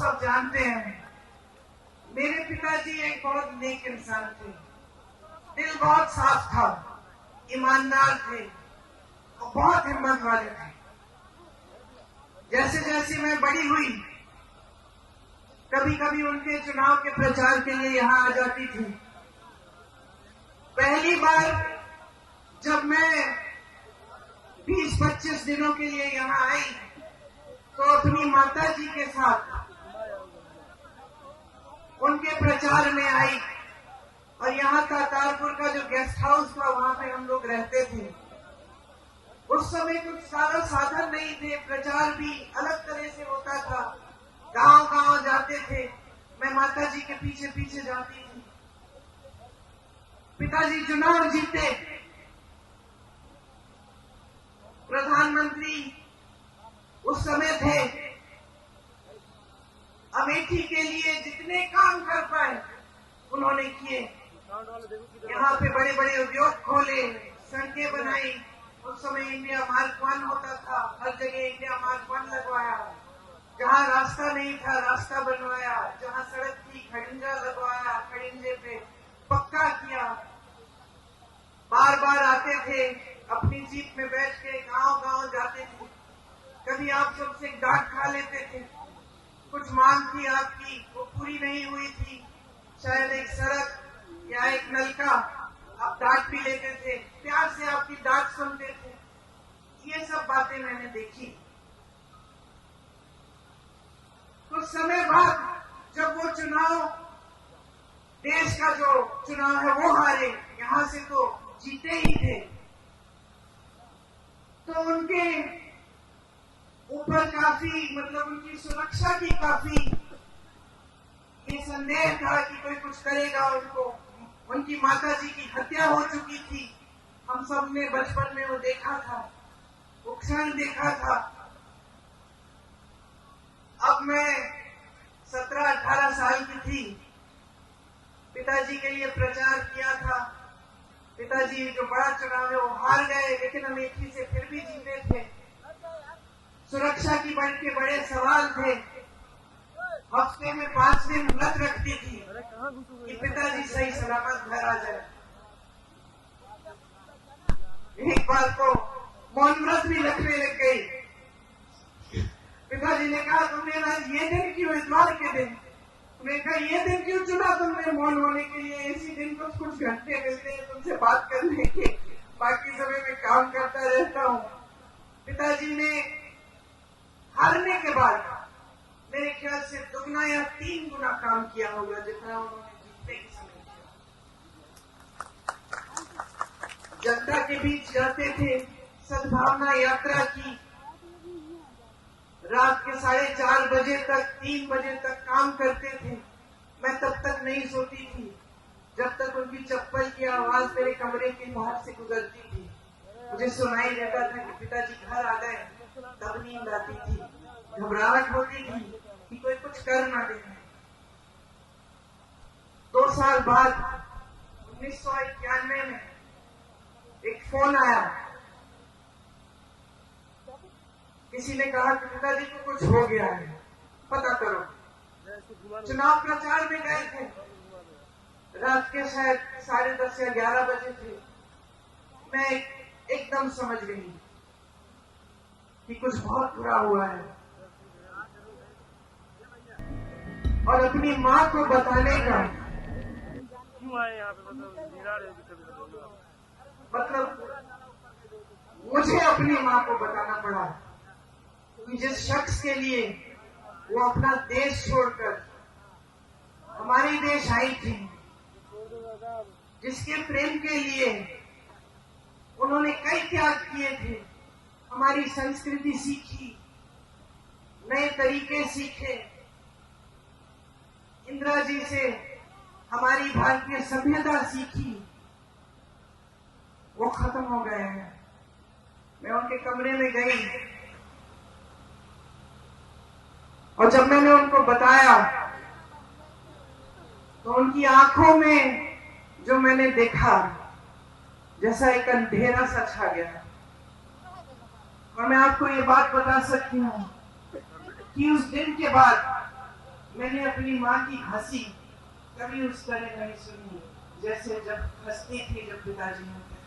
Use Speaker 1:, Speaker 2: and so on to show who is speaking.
Speaker 1: सब जानते हैं, मेरे पिताजी एक बहुत नेक इंसान थे। दिल बहुत साफ था, ईमानदार थे और बहुत हिम्मत वाले थे। जैसे जैसे मैं बड़ी हुई, कभी कभी उनके चुनाव के प्रचार के लिए यहाँ आ जाती थी। पहली बार जब मैं 20-25 दिनों के लिए यहाँ आई तो अपनी माता जी के साथ उनके प्रचार में आई और यहाँ तारपुर का जो गेस्ट हाउस था वहां पे हम लोग रहते थे। उस समय कुछ सारा साधन नहीं थे, प्रचार भी अलग तरह से होता था। गांव गांव जाते थे, मैं माता जी के पीछे पीछे जाती थी। पिताजी चुनाव जीते, प्रधानमंत्री उस समय थे। अमेठी के लिए जितने काम कर पाए उन्होंने किए। यहाँ पे बड़े बड़े उद्योग खोले, सड़कें बनाई। उस समय इंडिया मार्क 1 होता था, हर जगह इंडिया मार्क 1 लगवाया। जहाँ रास्ता नहीं था रास्ता बनवाया, जहाँ सड़क थी खड़िंजा लगवाया, खड़िंजे पे पक्का किया। बार बार आते थे, अपनी जीप में बैठ के गांव गांव जाते थे। कभी आप सबसे डांट खा लेते थे, कुछ मांग थी आपकी वो पूरी नहीं हुई थी, शायद एक सड़क या एक नलका, आप डांट भी लेते थे, प्यार से आपकी डांट सुनते थे। ये सब बातें मैंने देखी। कुछ समय बाद जब वो चुनाव, देश का जो चुनाव है वो हारे, यहां से तो जीते ही थे, तो उनके ऊपर काफी, मतलब उनकी सुरक्षा की काफी ये संदेह था कि कोई कुछ करेगा उनको। उनकी माता जी की हत्या हो चुकी थी, हम सब ने बचपन में वो देखा था, वो क्षण देखा था। अब मैं 17-18 साल की थी, पिताजी के लिए प्रचार किया था। पिताजी जो बड़ा चुनाव है वो हार गए, लेकिन अमेठी से फिर भी जीते थे। सुरक्षा की बढ़ के बड़े सवाल थे। हफ्ते में 5 दिन व्रत रखती थी कि पिताजी सही सलामत घर आ जाए। एक बार तो मौन व्रत भी रखने लग गई। पिताजी ने कहा, तुमने आज ये दिन क्यों, इतवार के दिन? मैंने कहा, ये दिन क्यों चुना तुमने मौन होने के लिए? इसी दिन कुछ घंटे मिलते हैं तुमसे बात करने के, बाकी समय में काम करता रहता हूँ। पिताजी ने हारने के बाद मेरे ख्याल से 2 या 3 गुना काम किया होगा जितना उन्होंने जीतने के समय किया। जनता के बीच जाते थे, सद्भावना यात्रा की, रात के 4:30 बजे तक, 3 बजे तक काम करते थे। मैं तब तक नहीं सोती थी जब तक उनकी चप्पल की आवाज मेरे कमरे के बाहर से गुजरती थी। मुझे सुनाई देता था कि पिताजी घर आ गए, तब नींद आती थी। घबराहट होती थी कि कोई कुछ कर ना दे। 2 साल बाद 1991 में एक फोन आया। किसी ने कहा कि पिताजी को कुछ हो गया है, पता करो। चुनाव प्रचार में गए थे, रात के शायद 10:30 या 11 बजे थे। मैं एकदम समझ गई कि कुछ बहुत बुरा हुआ है और अपनी माँ को बताने का,
Speaker 2: क्यों आए यहाँ पे,
Speaker 1: मतलब मुझे अपनी माँ को बताना पड़ा कि जिस शख्स के लिए वो अपना देश छोड़कर हमारे देश आई थी, जिसके प्रेम के लिए उन्होंने कई त्याग किए थे, हमारी संस्कृति सीखी, नए तरीके सीखे, इंदिरा जी से हमारी भारतीय सभ्यता सीखी, वो खत्म हो गए हैं। मैं उनके कमरे में गई और जब मैंने उनको बताया तो उनकी आंखों में जो मैंने देखा, जैसा एक अंधेरा सा छा गया। और मैं आपको ये बात बता सकती हूँ कि उस दिन के बाद मैंने अपनी माँ की हंसी कभी उस तरह नहीं सुनी जैसे जब हंसती थी जब पिताजी होते थे।